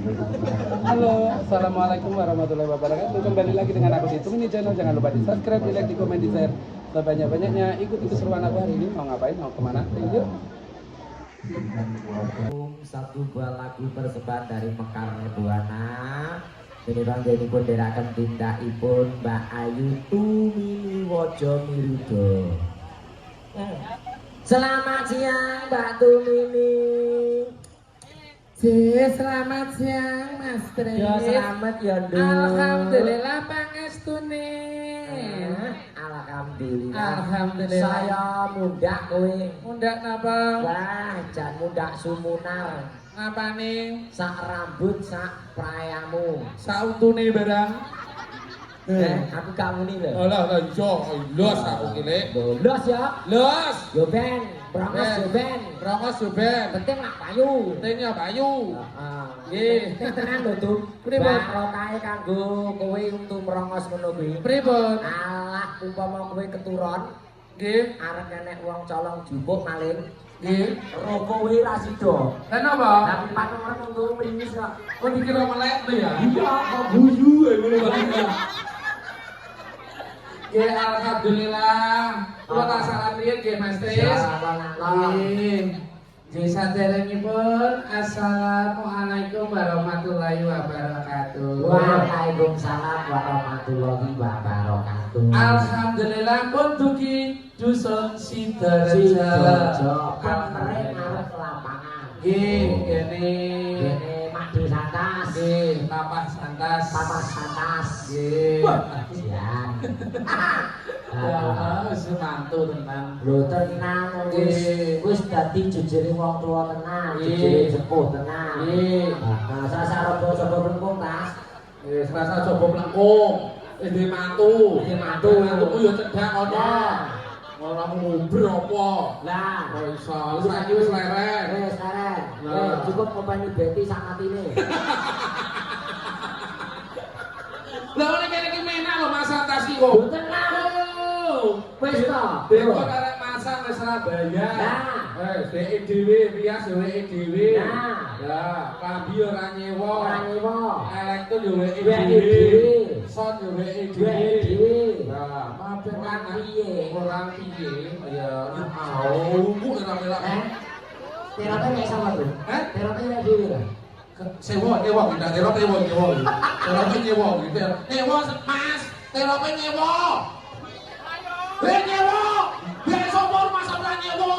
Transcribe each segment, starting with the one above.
Halo, assalamualaikum warahmatullahi wabarakatuh. Kembali lagi dengan aku di Tumini Channel. Jangan lupa di subscribe, di like, di komen, di share sebanyak-banyaknya. Ikuti keseruan aku hari ini. Mau ngapain? Mau kemana? Yuk. Satu buah lagu persembahan dari Mekar Buana. Ini bang jadi pun derakan tindakipun Mbak Ayu Tumini Wojo Mirudo. Selamat siang Mbak Tumini. Selamat siang Mas Tri. Ya selamat ya Nduk. Alhamdulillah pangestune. Alhamdulillah. Alhamdulillah. Saya muda kowe. Mundak napa? Wah, jan muda sumunar. Ngapane? Sak rambut sak prayamu. Sautune barang. Aku gak muni lho. Alah lah yo los aku kile. Los ya. Los. Yo ben, brongos yo ben. Brongos yo ben. Penting mak payu. Pentingnya Bayu. Nggih, tenan lho Tum. Pripun? Barokahe kanggo kowe untuk merongos ngono kuwi. Pripun? Alah umpama kowe keturon, Nggih. arep enek wong colong jumpuk maling. Nggih. Roko kuwi ra sida. Kenapa? Tapi patung nunggu mrimis kok. Kok dikira melek ya? Iya, kok guyu ngono kok. Nggih, alhamdulillah. Kula tak salah riyen nggih Mas Tris. Nggih. Nggih saderengipun assalamualaikum warahmatullahi wabarakatuh. Waalaikumsalam warahmatullahi wabarakatuh. Alhamdulillah pun dugi dusun Sidorejo. Kemarin arep lapangan. Nggih, kene Ini madu santas. nggih tapas santas. Papas santas. Nggih. Sian. Ya, semantu tenan. Lho tenan wis dadi jejere wong tuwa tenan, Nggih. jejere sepuh tenan. Nggih. Nah, sasar coba rengkung tas. Wis rasa coba mlengkung. Wis duwe mantu. Duwe mantu. Mantuku yo cedhak Ya. ana. Ora ngubur apa. Lah, Ora iso. Wis saiki wis lereng. wis arek. Nah. Cukup ngopeni Betty sak atine. Lah oleh kene iki menak lho Mas Santas iki kok. Tenan. Wis to. Dekon arek masak wis ora bayar. Nah. Wis dheke dhewe rias yo dheke dhewe. Nah. Lah, kambi ora nyewa. Ora nyewa. Elektrik yo dheke Dheke dhewe. dhewe. Son yo dheke Dheke dhewe. dhewe. Nah, mampir Kurang kan piye? Kurang piye? Ya, jauh ora melak. Terapi nek sama tuh. Hah? Terapi nek dhewe lah. Sewa, tidak terope nyewa. Terope nyewa gitu. Nyewa Mas, terope nyewa. Nyewa. Besok baru masa ora nyewa.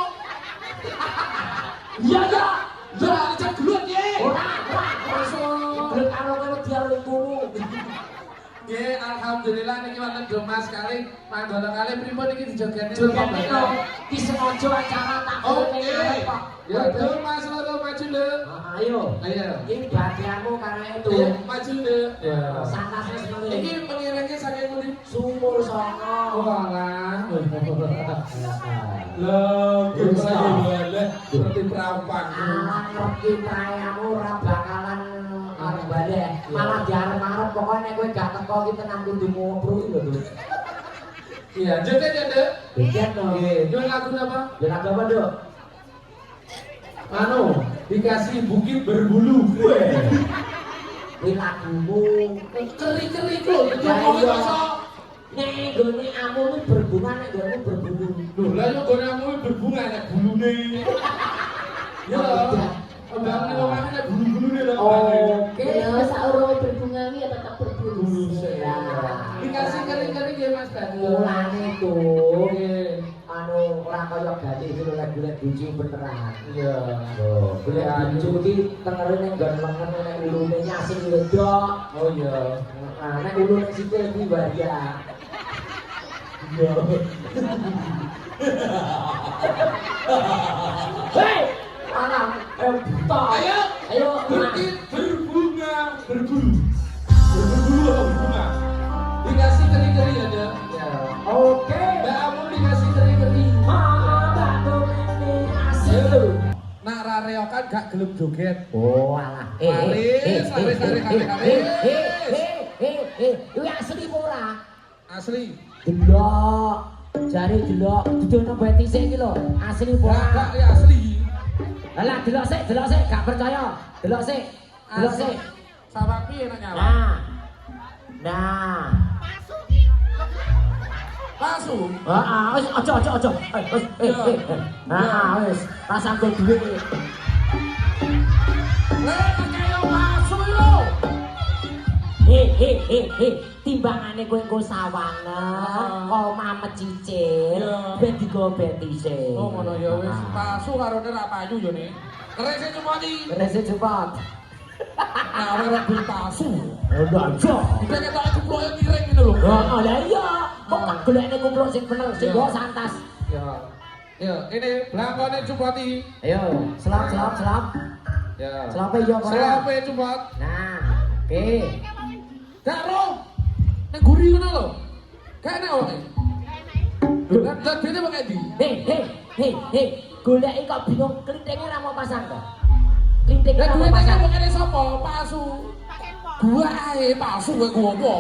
Iya ya. Ya dicek gelut ye. Ora, Grek karo kowe dialog dulu. Nggih, alhamdulillah niki wonten Domas sekali. Mandono kali pripun iki dijogene. Joget niku ki sengaja acara tak Oke. arep kok. Ya, Domas loro maju lho. Ayo. Ayo. Ini bagianmu karena itu. Ayo, maju lho. Ya. Santasnya seperti Iki pengiringnya saking pundi? Sumur Songo. Walah. Loh, kita boleh seperti perampang. Alah ngerti prayamu ora bakalan arep balik. Malah diarep-arep pokoknya kowe gak teko ki tenan kudu ngobrol lho. Iya, joget ya, Dek. Bikin dong. Nggih, joget lagu apa? Ya lagu apa, Dok? Anu, dikasih bukit berbulu. Kuwi lagumu. Keri-keri lho, itu Ya ngomong iya. iso. Nek gone amu ini berbunga, nek gone berbulu. Loh, lah yo gone amu berbunga nek bulune. Ya, abang ini omahnya nek bulu-bulune lho. Oke. Ya, saurunge berbunga ya tetap berbulu. Ya. Dikasih kering-kering ya Mas Badu. Mulane tuh Nggih. anu ora kaya gati itu golek bojo beneran. Iya. Loh, golek bojo iki tengere ning nggon lengen nek ulune nyasing wedok. Oh iya. Nah, nek ulune sikil iki bahaya. Iya. Hei, anak buta. Ayo, bukit berbunga berbulu. Berbulu atau berbunga? Dikasih kering-kering ya, Dek. Ya. Oke. Mbak Amu dikasih kering-kering. Nak rareokan gak gelem joget. Oh alah. Laris. Kuwi asli apa ora? Asli. Delok. Jare delok dudono beti sik iki lho. Asli apa ora? Gak ya asli. Alah delok sik, gak percaya. Delok sik. Delok sik. Sawang piye nak nyawang? Nah. Pasu. Wis aja. Wis. Tak sanggo dhuwit. Lek kaya pasu yo. Timbangane kowe engko sawangen, omah mecicil, ben digo betise. Oh ngono ya wis. Pasu karone ra payu yo ne. Kerese cupati. Kerese cepat. Nah, ora beli pasu. Udah aja. Kita ketok kuploke miring ngono lho. Lah iya. Kok tak golekne kupluk sing bener, sing go santas. Ya. Ya, ini belangkone cupati. Ayo, selap. Ya. Selape yo ora. Selape cupat. Nah, oke. Karo. Nek guri ngono lho. Kene wae. Lah dene wae ndi? Hei, goleki kok bingung klintenge ra mau pasang to. Klintenge Lah ra mau duwe pasang. kene kene sapa? Pasu. Gua ae pasu kowe gopo.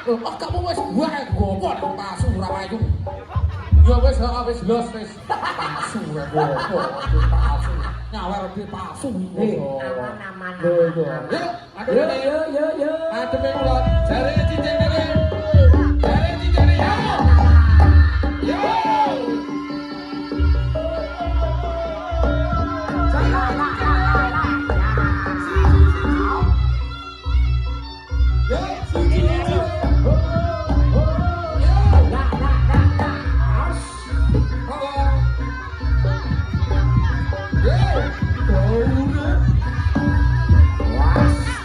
Oh, kamu wis gua ae gopo nek pasu ora payu. Ya wis los wis. Pasu kowe gopo. Pasu. Nyawer di pasu. Aman. Yo, Yo. ademe kula jare cincin kene. Jare cincin ya. Yo.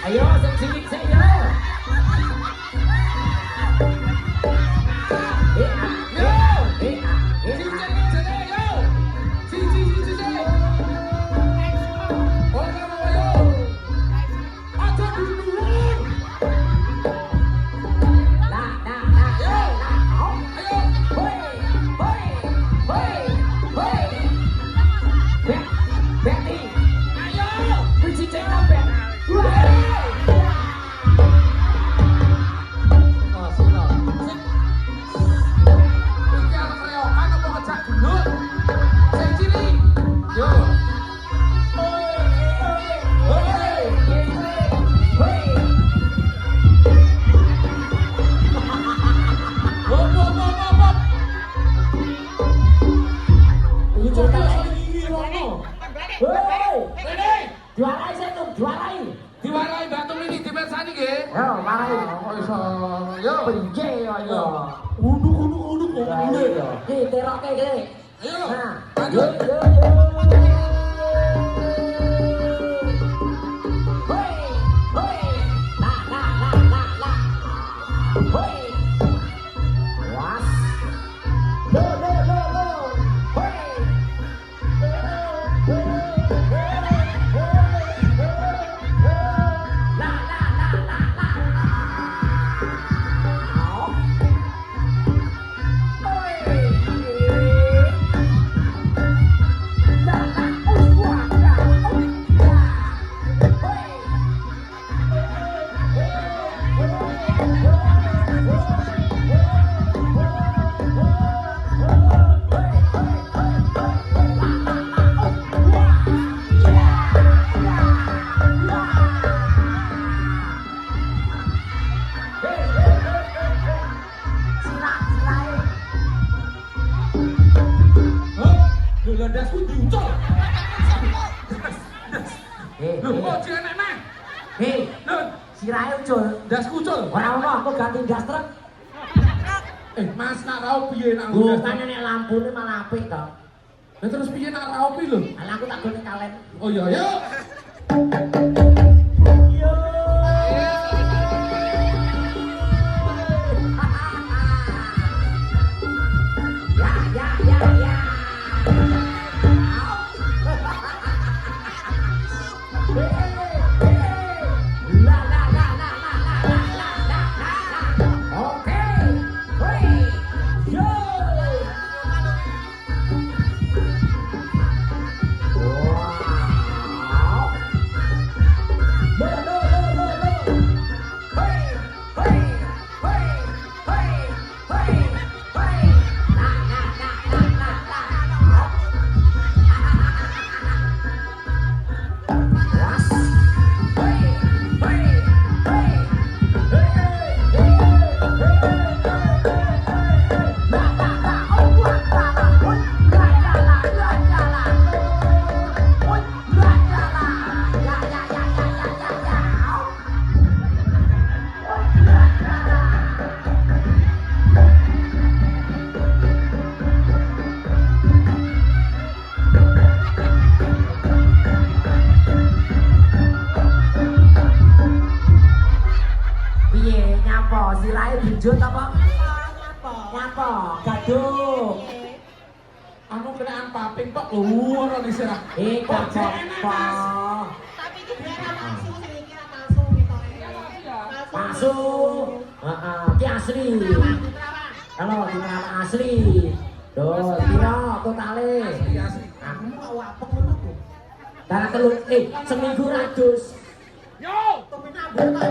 Ayo, sing sing yo. Diwarai batu ini dipersani nggih. Yo, mari. Kok iso yo Penje yo. Uduk ngene. Ki teroke ki. Ayo. Nah, Lanjut. yo. Hoi. La. Hoi. Was. Lo. Hoi. La. Lho ndasku diucul. Lho kok Hei. jenenge meh? Hei, Lho, sirahe ucul. ndasku ucul. Ora ono aku ganti das truk. Mas nak rau piye nak Bukannya nek lampune malah apik to. Lah terus piye nak rau pi lho? Lah aku tak gone kalen. Oh iya, yuk. Yo. Ya. Oke. Hoi. Yo. Wow. Silahe dijut apa? Ngapa? Gaduh. Anu kenaan paping tok luar di sirah. Gak apa-apa. Tapi iki daerah palsu sing iki ra palsu ketone. Palsu. Heeh, ki asli. Kalau di mana asli. Duh, piro totale? Asli. Aku mau apa ngono tuh? Darah telur, seminggu ratus. Yo! Tapi nabur kok.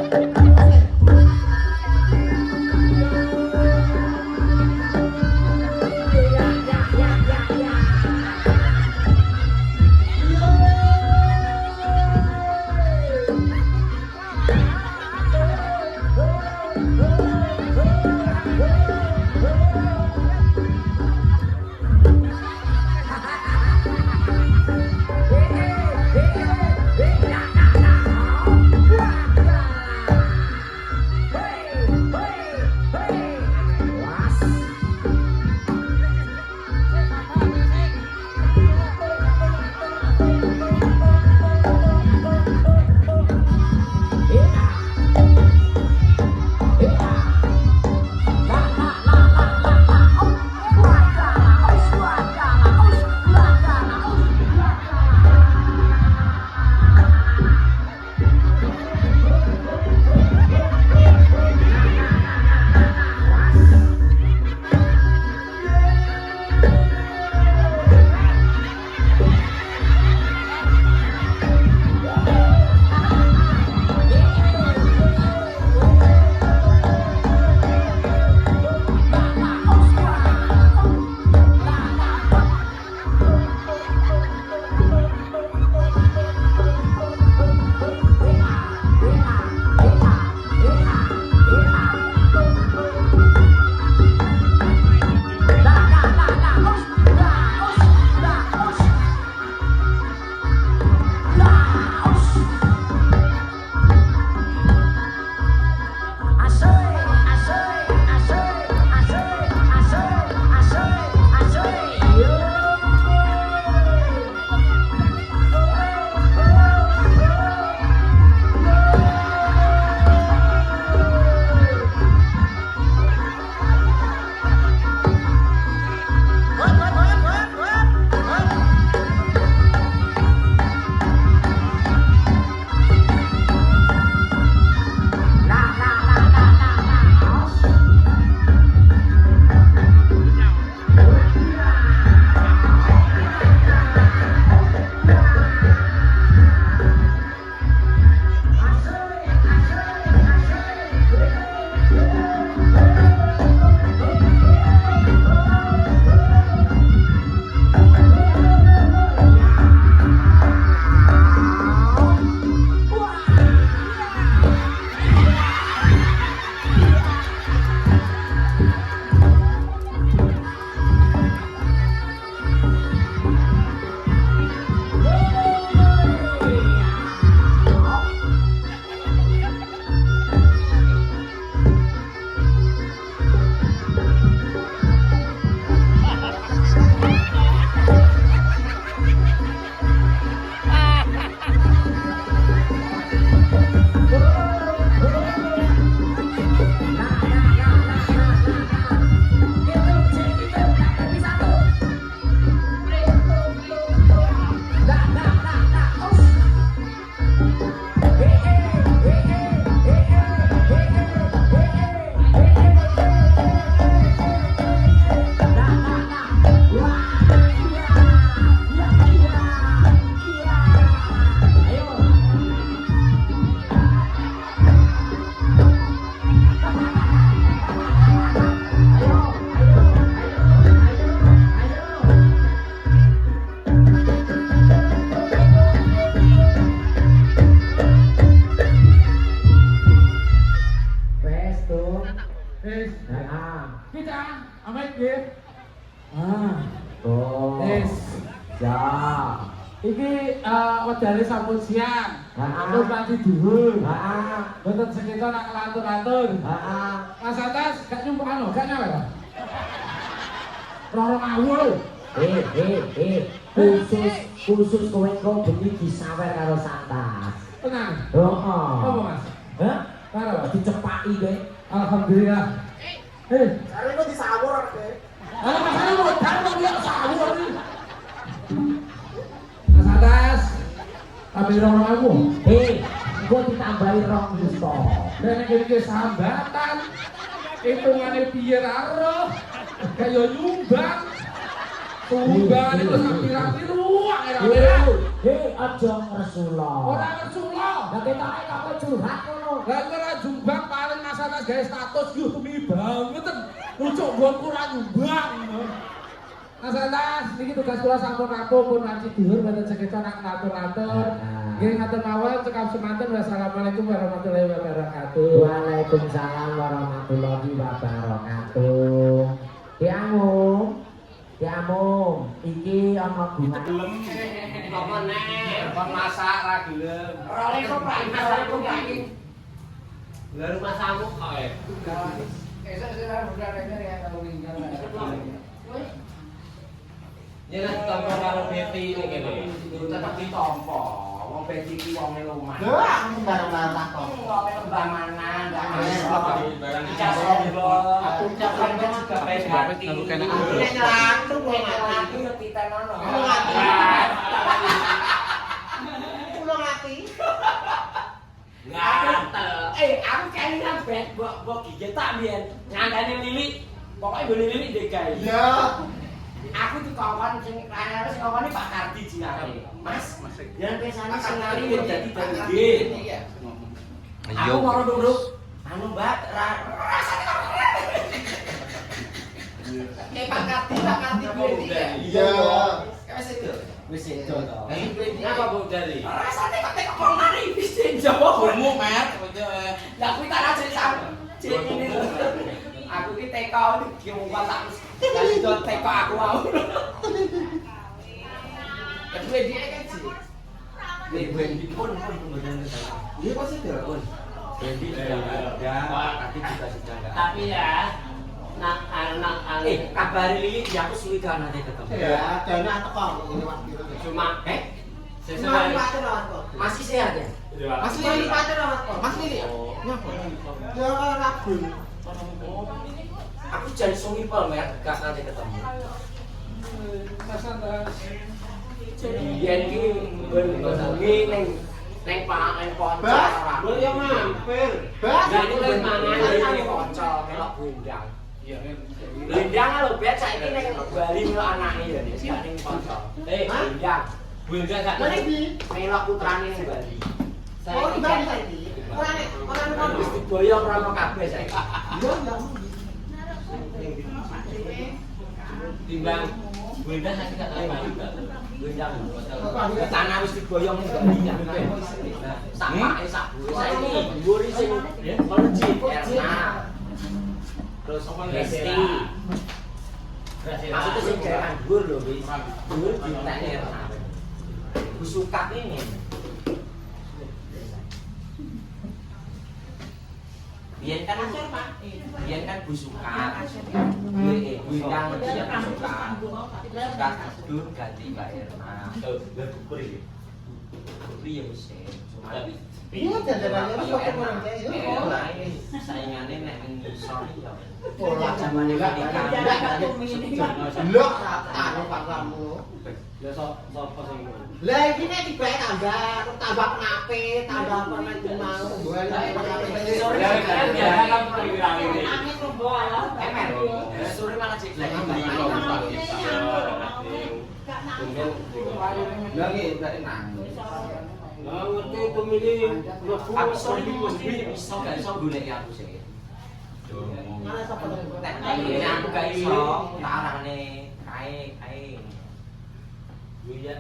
Iki wedane sampun siang. Terus mati dhuwur. Mboten sekitar nak lantur-lantur. Mas Atas gak nyumpuk anu, gak nyawer. Rorong awul. Khusus kowe kok bengi disawer karo Santas. Tenang. Heeh. Apa Mas? Hah? Karo Dicepaki kowe. Alhamdulillah. Cari itu disawur deh. Anak saya mau cari dia sawur nih. Mas atas. Tapi orang aku. Gua ditambahin rong juta. Dan iki sambatan. Hitungane piye karo? Kaya nyumbang. Tumbang itu sampirang-pirang Aja ngersula. Ora ngersula. Lah ketoke kok curhat ngono. Lah ora jumbang paling Mas Anas gawe status yo temi banget. Lucuk nggonku ora nyumbang. Mas Anas niki tugas kula sampun rampung pun wanci dhuwur mboten sekeca nak ngatur-atur. Nggih ngatur mawon cekap semanten. Wassalamualaikum warahmatullahi wabarakatuh. Waalaikumsalam warahmatullahi wabarakatuh. Diamung, iki ana bunga. Apa nek kon masak ra gelem. Role kok panas kok iki. Lah rumah samu kok Esok saya udah dengar ya kalau tinggal. Yen tampa karo Betty ini kene. Tetep ditampa. Wong Betty iki wong omah. Lho, aku sembarang tak kok. Wong kembamanan, ndak Barang dicas aku ucapan juga Betty. Aku nyelantu kok ngati. Aku ditenono. Kulo ngati. Gatel. Aku kelingan bet mbok gigit tak biyen. Ngandani Lili. Pokoke ngene Lili ndek gawe. Ya. Aku dikongkon sing kayane sing ngomongane Pak Kardi jinake. Mas, yang pesane sing ngali yo dadi dadi. Aku mau nduk. Anu Mbak, rasane kok. Pak Kardi Iya. Wis itu. Wis itu to. Apa Bu dari? Rasane kok tek kok mari wis Jawa. Gomu Mat. Lah kuwi tak ajeng sam. Ini aku ki teko iki diungkap tak kasih dot teko aku mau. Ya duwe dia kan sih. Nek Wendy pun bener. Dia pasti telepon. Wendy ya, tapi juga sudah enggak. Tapi ya anak kabari Lili ya aku sulikan nanti ketemu. Ya, dana teko ini waktu itu. Cuma Sesuai pacar lawan kok. masih sehat ya? Masih Lili pacar lawan kok. Mas Lili. Nyapa? Ya rabun. Aku jadi sungipel mer, gak nanti ketemu. Mas Anas. Jadi yen ki bengi ning ponco. Lho ya mampir. Jadi ning mangan ning ponco kelok bundang. Iya kan. Bundang lho bet saiki ning Bali lho anake ya gak ning ponco. Bundang. Bundang gak Mana di? melok putrane ning Bali. Oh, di Bali saiki. Orang Wis diboyong rono kabeh saiki. Iya, enggak. Timbang bundang saiki gak tahu bundang. Tanah wis diboyong ning Bali ya. Sak pake sak buri saiki dhuwur sing melejit Erna. Terus Lesti. Maksudnya sing jalan dhuwur lho wis. Dhuwur ditek Erna. Busukat ini. Biyen kan biyen kan busukat. Bundang dia busukat. Busukat dur ganti Mbak Erna. Lah dukur iki. Piye wis tapi Iya, jajarannya wis kok orang kayak itu. saingane nek ning ngisor ya. Pola Zamane ketika Lho, anu Pak Ramu. ya sapa sing Lah iki nek dibae tambah penape, tambah permen mau. sore kan ya kan perkiraan ini. Emer. Sore malah cek lagi. Lagi berarti nangis. Ngerti pemilih aku sore mesti bisa gak iso golek aku sih. Mana sapa Ini aku gak iso tak arane kae. Iya.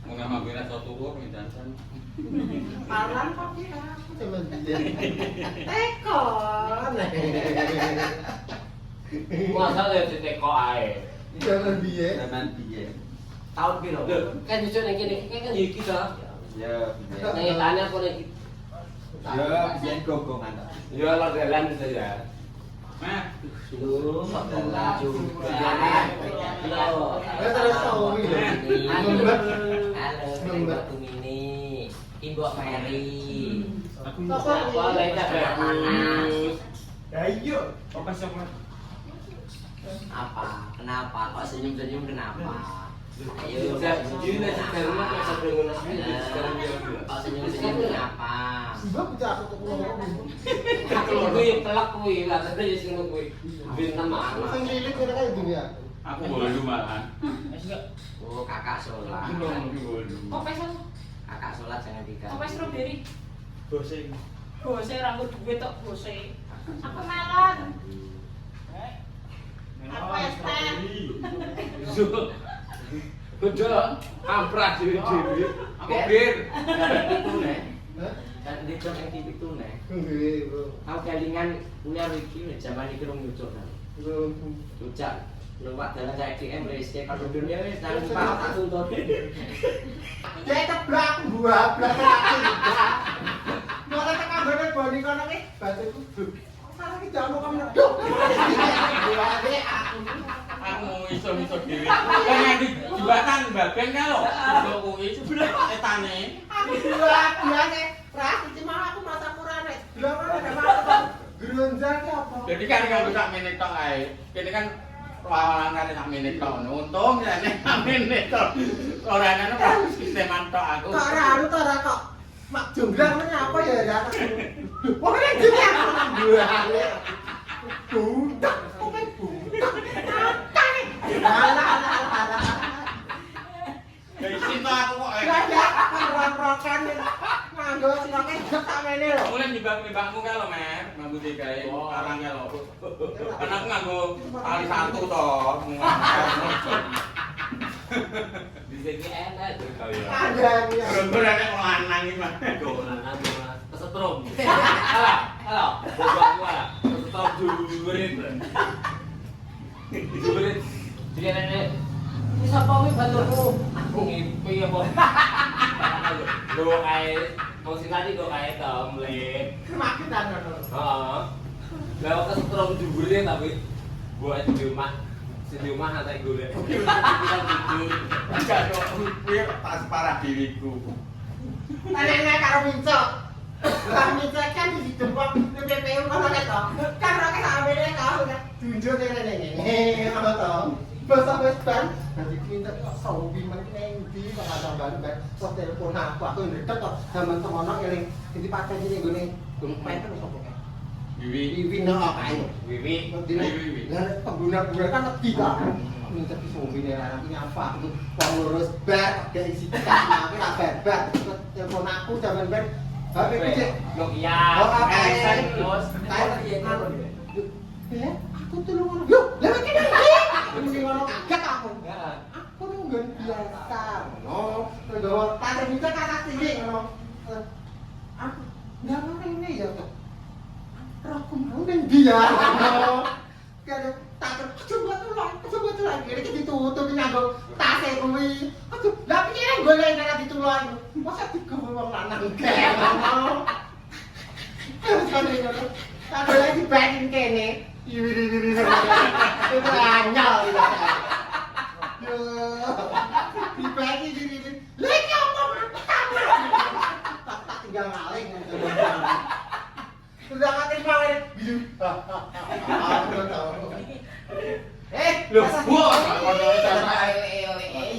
Mau nama gue rasa tuh pengindasan. Paran kok kira aku cuman dia. Tekon. Masa ya teko ae. Jangan dia. Zaman piye? Tahun piro? Kan jujur ning kene kan iki to. Ya, Ning tanya apa ning ya, biyen gogongan. Ya lo jalan saja. Mah, Dulu sekolah juga. Lo. Terus story lho. Halo, Mbak Tumini. Ibu Mary. Apa Boleh tak panas. Ya iya, apa sih Mas? Apa? Kenapa? Kok senyum-senyum kenapa? Ayo Udah, jujur aja dari rumah nggak usah berengunas gitu. Sekarang dia udah. Kok senyum-senyum kenapa? Sebab kita aku tuh ngomong. Aku kuwi pelak kuwi, lah tapi ya sing kuwi. Bintang mana? Sing cilik kira kayak gini ya. Aku bolu malahan. Oh, kakak sholat. Kopes apa? Kakak sholat jangan tidak. Kopes strawberry. Bosing. Bose rambut duit tok bose. Aku melon. Aku es teh. Udah, amprat diri-diri. Aku bir. Itu nih. Dan di jam yang TV itu nih. Nggih, Bro. Aku kelingan punya Ricky zaman itu rong lucu kan. Lucu. Numpak dalan saya DM RSK kalau dunia wis nang Pak tak tuntut. Ya teblak buah blak. Mau tekan gone boni kono ki, batuku. Salah ki jamu kamu nduk. Buah de aku. Aku iso-iso dhewe. Kan di jembatan Baben kan lho. Kok kuwi sebenarnya kok etane. Aku buah ne. Ras iki mau aku masak kurane. Lha mana ada masak. Grunjang ki apa? Jadi kan kalau sak menit tok ae. Kene kan lawalan kare sak menit tok. Untung ya nek sak menit tok. Ora ana kok sisteman tok aku. Kok ora anu to ora kok. Mak jonggrang meneh apa ya ya. Pokoknya gini aku buah ne. Buntak, kok kan buntak. Apa nih? Alah. Dari situ aku kok Lah ya, rokan nganggo siroke sak mene lho. mulai nyibak-nyibakmu kan lho, Mer. Nganggo digawe arang kan lho. Kan aku nganggo tali satu toh. Di sini enak tuh kalian. Ada ya. Bener-bener nek wong lanang iki mah. Kesetrum. Alah, bobok gua. Kesetrum juberit. Juberit. Jadi nenek ini siapa wih bantuku? Aku ngipi apa? Lo kayak mau sih tadi lo kayak template. Kemakitan ngono. Heeh. Lah kesetrum juberit tapi buat di rumah nanti gue lihat. Enggak kok kuwi tak parah diriku. Nenek karo mincok. Karo mincok kan di dempok PPU kono ketok. Kan ora kesambene kau kan. Tunjuk nenek. Apa to? Basa wis ban. Dadi minta sawi meneng di pengadang ban sok telepon aku ndredeg kok zaman temono eling dadi pakai iki nggone dompet kan sapa kae. Wiwi no kae. Wiwi. Lah pengguna-pengguna kan wedi kok. Minta disombine larang iki apa aku wong lurus bar gak isi tak ora bebat telepon aku zaman ben HP ku cek Nokia. Oh, apa? Terus. aku telu ngono. Lho, lha iki iki. Mesti ngono kaget aku. Aku nunggu biasa. No, nggawa tas minta kata tinggi ngono. Aku nggak mau ini ya kok. Rokok mau nang dia. Kaya tak coba tulang. Kira iki ditutup nganggo tase kuwi. Aduh, lah piye golek ora ditulung. Masa digawe wong lanang kae ngono. Kalau lagi banding kene, iri. Itu anyal gitu. Yo, dibagi iri. Lagi apa pertama? Tak tinggal maling. Sudah nggak terima ini. Aku tahu. Lho, bos, kono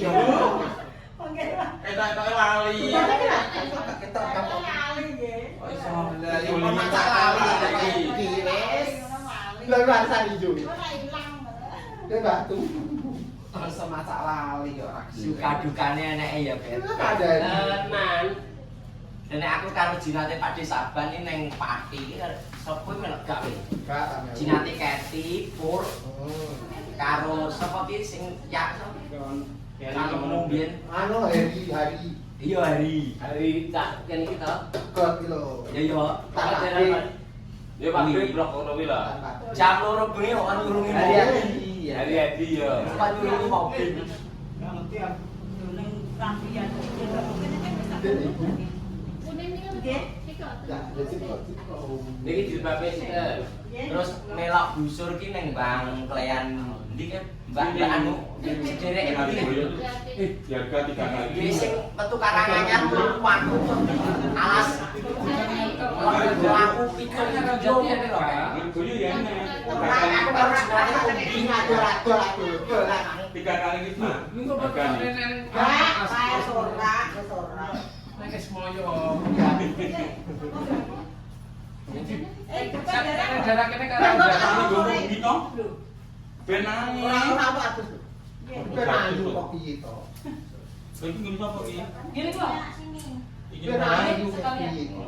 Yo. Eta lali. Kita Lali nggih. Kok iso Yo masak lali. Wis. Lha rasa hijau. Ora ilang. Dia batu. Rasa masak lali yo ora Suka dukane eneke ya, Ben. Ada. Tenan. Dan aku karo jinate Pak De Saban iki ning pati iki sapa melok gak weh. Jinate Keti, Pur karo sapa ki sing ya Kalau mbiyen Anu hari. iya hari Cak kan kita. Kot lho. ya yo Tak Ya Pak Blok ngono kuwi lah. jam 2 bengi kok nyurungi Hari-hari. Hari-hari ya. Kok nyurungi mobil Kuning iki nggih. Ya, jadi kok. Niki jilbabe sih. terus melok busur ki ning Bang Klean ndi kan Mbak anu sederek iki Jaga 3 kali. iki sing metu Karanganyar waduh alas aku pitung hijau ini loh. Guyu ya ini. Aku baru sebenarnya undi ngadol-adol aku. 3 kali gitu. Lu kok nenen Saya sorak. nek semoyo. Bukan darah. Darah kene karo Ini darah. ngomong gitu. Ben ae. Ora apa Agus. Ben ayu kok piye to? Iki ngene apa iki? Gini kok. Iki Ben ayu kok piye to?